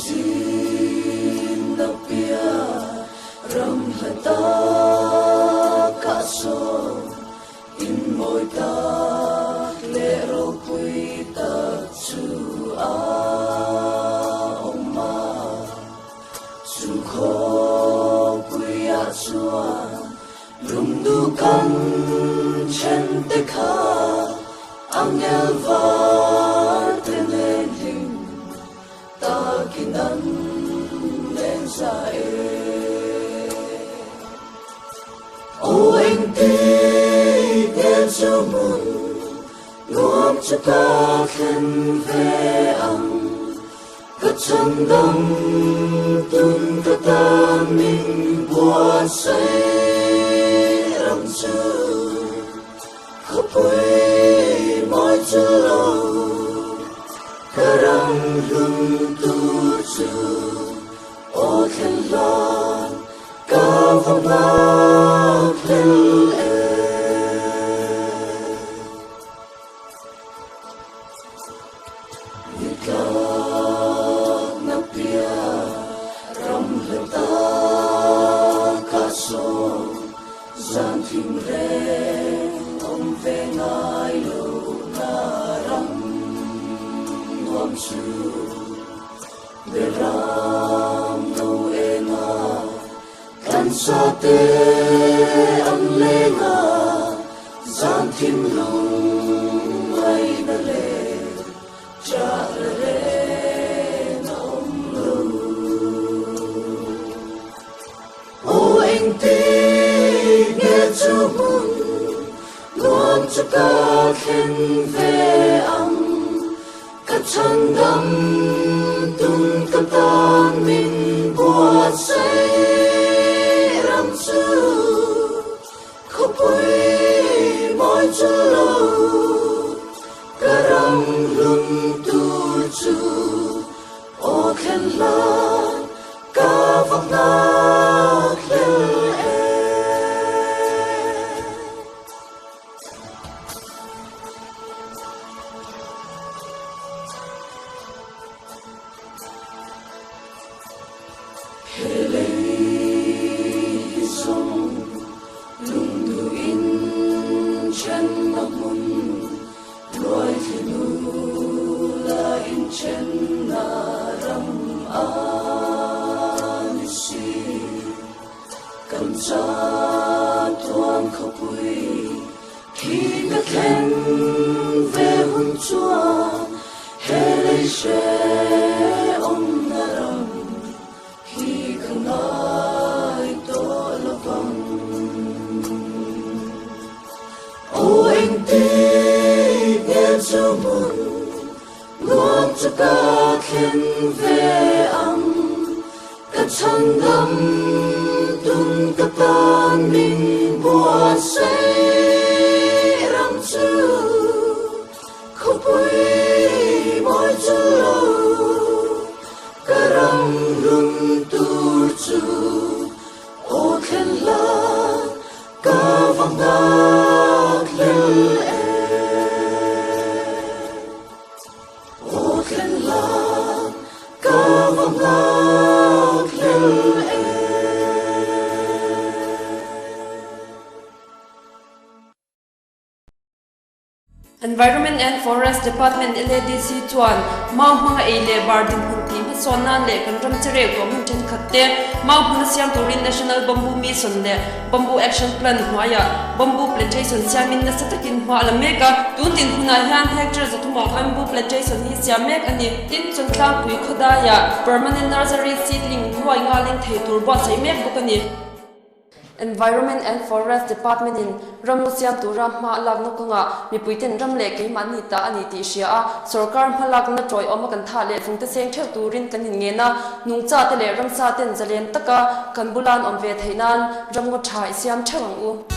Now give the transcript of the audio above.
zinna piah ram hata ka so in moi ta le ro pui ta chu a oma chu kho pui a chuan lung du kan chen te kha angel var te nen hing ta kinan len sa o anh ti nghe cho mun nuông cho ta khen về ang cất chân đông tung ta ta mình buồn say rong chữ khóc quê mỏi chữ lâu karang lung tu chu o khen lan ca vang lạc lên LIKBKTP ram heta ka so gian thim re om ve ngai lo na ram nuam chu be ram no ena kan sa te an le nga gian thim lung ai na le cha re nom lu o anh ti nghe cho mun nuông cho ca khen về âm cất chân đắm tung cất tan mình buồn say răng chữ khóc quê mỏi chữ lâu karang lung tu chu o khen lan ca vang lạc lên hele song lung du in chen nak mun loài thì nu la in chen na ram an si cầm cha tuan khóc quỳ khi ngất khen về hun chua he lấy she om na ram khi không ai to lo vang o anh ti nghe cho mun nuông cho ca khen về âm cất chân đắm tung cất tan mình buồn say răng chữ khóc quê mỏi chữ lâu karang lung tu chu o khen lan ca vang lạc lên o khen lan ca vang lạc lên Environment and Forest Department LADC chuan mau hmanga eile barding hunti ma sonan le kan ram chere ko mun chen khatte mau hun siam turin National Bamboo Mission le Bamboo Action Plan hwaya bamboo plantation siamin na satakin hwa la meka tun tin huna han hectare za thuma bamboo plantation hi siamek ani tin chon tlang pui khoda ya permanent nursery seedling hwai ngaling thei tur ba sai mek bukani Environment and Forest Department in Ramusiam to Ramma Lagnokanga, Mipuitin Ramle, Manita, Aniti Shia, Sorkar Malagna Troy Omakantale, from the same Turin Kaningena, Nungza Tele Ramsa Tenzalian Taka, Kanbulan on Vethainan, Ramgochai Siam Changu.